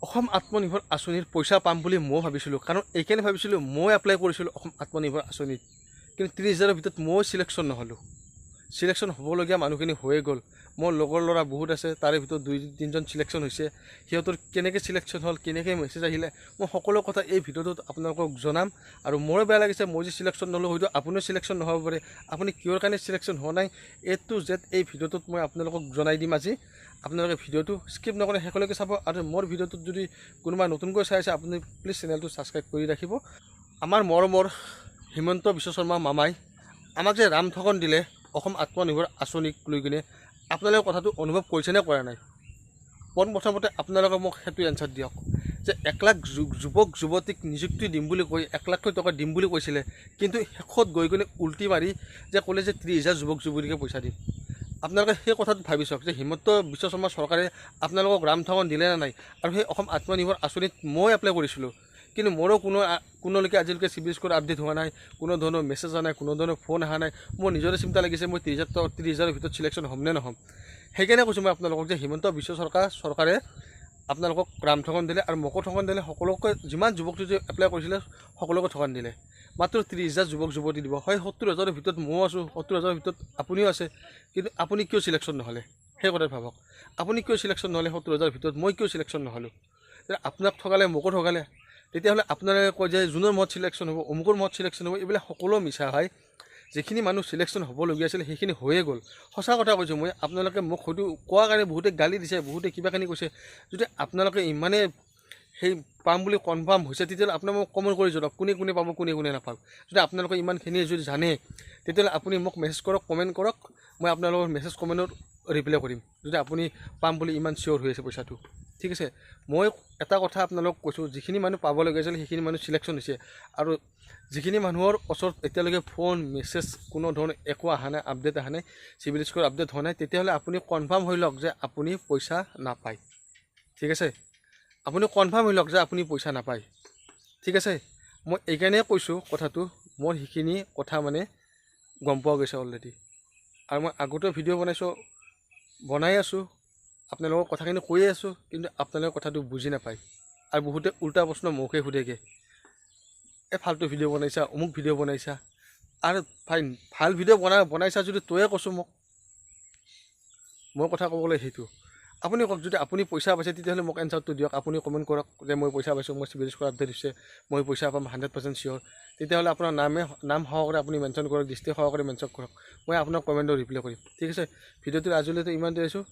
অসম আত্মনিৰ্ভৰ আঁচনিৰ পইচা পাম বুলি মই ভাবিছিলোঁ, কাৰণ এইকাৰণে ভাবিছিলোঁ মই এপ্লাই কৰিছিলোঁ অসম আত্মনিৰ্ভৰ আঁচনিত, কিন্তু 30,000ৰ ভিতৰত মই চিলেকশ্যন নহ'লোঁ। চিলেকশ্যন হ'বলগীয়া মানুহখিনি হৈয়ে গ'ল। মোৰ লগৰ ল'ৰা বহুত আছে, তাৰে ভিতৰত 2-3জন চিলেকশ্যন হৈছে। সিহঁতৰ কেনেকৈ চিলেকশ্যন হ'ল, কেনেকৈ মেছেজ আহিলে, মই সকলো কথা এই ভিডিঅ'টোত আপোনালোকক জনাম। আৰু মোৰো বেয়া লাগিছে, মই যে চিলেকশ্যন নহ'লোঁ, হয়তো আপুনিও চিলেকশ্যন নহ'ব পাৰে। আপুনি কিহৰ কাৰণে চিলেকশ্যন হোৱা নাই A to Z এই ভিডিঅ'টোত মই আপোনালোকক জনাই দিম আজি। আপোনালোকে ভিডিঅ'টো স্কিপ নকৰে শেষলৈকে চাব। আৰু মোৰ ভিডিঅ'টোত যদি কোনোবা নতুনকৈ চাই আছে, আপুনি প্লিজ চেনেলটো ছাবস্ক্ৰাইব কৰি ৰাখিব। আমাৰ মৰমৰ হিমন্ত বিশ্ব শৰ্মা মামাই আমাক যে ৰাম ঠগন দিলে অসম আত্মনিৰ্ভৰ আঁচনিক লৈ কিনে, আপোনালোকে কথাটো অনুভৱ কৰিছেনে কৰা নাই? পোনপ্ৰথমতে আপোনালোকে মোক সেইটো এনচাৰ দিয়ক যে 1 লাখ যুৱক যুৱতীক নিযুক্তি দিম বুলি কৈ 1 লাখ টকা দিম বুলি কৈছিলে, কিন্তু শেষত গৈ কিনে উল্টি মাৰি যে ক'লে যে 30,000 যুৱক যুৱতীকে পইচা দিম। আপোনালোকে সেই কথাটো ভাবি চাওক যে হিমন্ত বিশ্ব শৰ্মা চৰকাৰে আপোনালোকক ৰাম ঠগন দিলে নে নাই। আৰু সেই অসম আত্মনিৰ্ভৰ আঁচনিত মই এপ্লাই কৰিছিলোঁ, কিন্তু মোৰো কোনোলৈকে আজিলৈকে চিভিল স্ক'ৰ আপডেট হোৱা নাই, কোনো ধৰণৰ মেছেজ অহা নাই, কোনো ধৰণৰ ফোন অহা নাই। মোৰ নিজৰে চিন্তা লাগিছে মই 30,000ৰ ভিতৰত চিলেকশ্যন হ'ম নে নহ'ম। সেইকাৰণে কৈছোঁ মই আপোনালোকক যে হিমন্ত বিশ্ব চৰকাৰে আপোনালোকক ৰাম ঠগন দিলে, আৰু মোকো ঠগন দিলে। সকলোকে যিমান যুৱক যুৱতী এপ্লাই কৰিছিলে সকলোকে ঠগন দিলে। মাত্ৰ 30,000 যুৱক যুৱতী দিব। হয়, 70,000ৰ ভিতৰত ময়ো আছোঁ, 70,000ৰ ভিতৰত আপুনিও আছে, কিন্তু আপুনি কিয় চিলেকশ্যন নহ'লে সেই কথাত ভাবক। আপুনি কিয় চিলেকশ্যন নহ'লে 70,000ৰ ভিতৰত, মই কিয় চিলেকশ্যন নহ'লোঁ? আপোনাক ঠগালে, মোকো ঠগালে। তেতিয়াহ'লে আপোনালোকে কয় যে জুনৰ মাহত চিলেকশ্যন হ'ব, অমুকৰ মাহত চিলেকশ্যন হ'ব। এইবিলাক সকলো মিছা হয়। যিখিনি মানুহ চিলেকশ্যন হ'বলগীয়া আছিল সেইখিনি হৈয়ে গ'ল। সঁচা কথা কৈছোঁ মই। আপোনালোকে মোক হয়তো কোৱাৰ কাৰণে বহুতে গালি দিছে, বহুতে কিবাখিনি কৈছে। যদি আপোনালোকে ইমানে সেই পাম বুলি কনফাৰ্ম হৈছে, তেতিয়াহ'লে আপোনাক মোক কমেণ্ট কৰি জনাওক কোনে কোনে পাব, কোনে কোনে নাপাব। যদি আপোনালোকে ইমানখিনি যদি জানে, তেতিয়াহ'লে আপুনি মোক মেছেজ কৰক, কমেণ্ট কৰক। মই আপোনালোকৰ মেছেজ কমেণ্টত ৰিপ্লাই কৰিম, যদি আপুনি পাম বুলি ইমান চিয়'ৰ হৈ আছে পইচাটো। ঠিক আছে, মই এটা কথা আপোনালোকক কৈছোঁ, যিখিনি মানুহ পাবলগীয়া আছিল সেইখিনি মানুহ চিলেকশ্যন হৈছে। আৰু যিখিনি মানুহৰ ওচৰত এতিয়ালৈকে ফোন মেছেজ কোনো ধৰণৰ একো অহা নাই, আপডেট অহা নাই, চিভিল স্ক'ৰ আপডেট হোৱা নাই, তেতিয়াহ'লে আপুনি কনফাৰ্ম হৈ লওক যে আপুনি পইচা নাপায়। ঠিক আছে, আপুনি কনফাৰ্ম হৈ লওক যে আপুনি পইচা নাপায়। ঠিক আছে, মই এইকাৰণে কৈছোঁ কথাটো, মোৰ সেইখিনি কথা মানে গম পোৱা গৈছে অলৰেডি। আৰু মই আগতেও ভিডিঅ' বনাই আছোঁ, আপোনালোকৰ কথাখিনি কৈয়ে আছোঁ, কিন্তু আপোনালোকে কথাটো বুজি নাপায়। আৰু বহুতে উল্টা প্ৰশ্ন মোকে সোধেগৈ, ফাল্টু ভিডিঅ' বনাইছা, অমুক ভিডিঅ' বনাইছা। আৰু ফাইন, ভাল ভিডিঅ' বনাইছা যদি তয়ে কৈছোঁ মোক। মই কথা ক'বলৈ সেইটো। আপুনি কওক, যদি আপুনি পইচা পাইছে তেতিয়াহ'লে মোক এনচাৰটো দিয়ক। আপুনি কমেণ্ট কৰক যে মই পইচা পাইছোঁ, মই চিভিল স্ক'ৰ আপডেট হৈছে, মই পইচা পাম 100% চিয়'ৰ। তেতিয়াহ'লে আপোনাৰ নাম সহকাৰে আপুনি মেনশ্যন কৰক, ডিষ্ট্ৰিক্ট সহকাৰে মেনশ্যন কৰক। মই আপোনাক কমেণ্টত ৰিপ্লাই কৰিম। ঠিক আছে, ভিডিঅ'টো আজিলৈকে ইমান দি আছোঁ।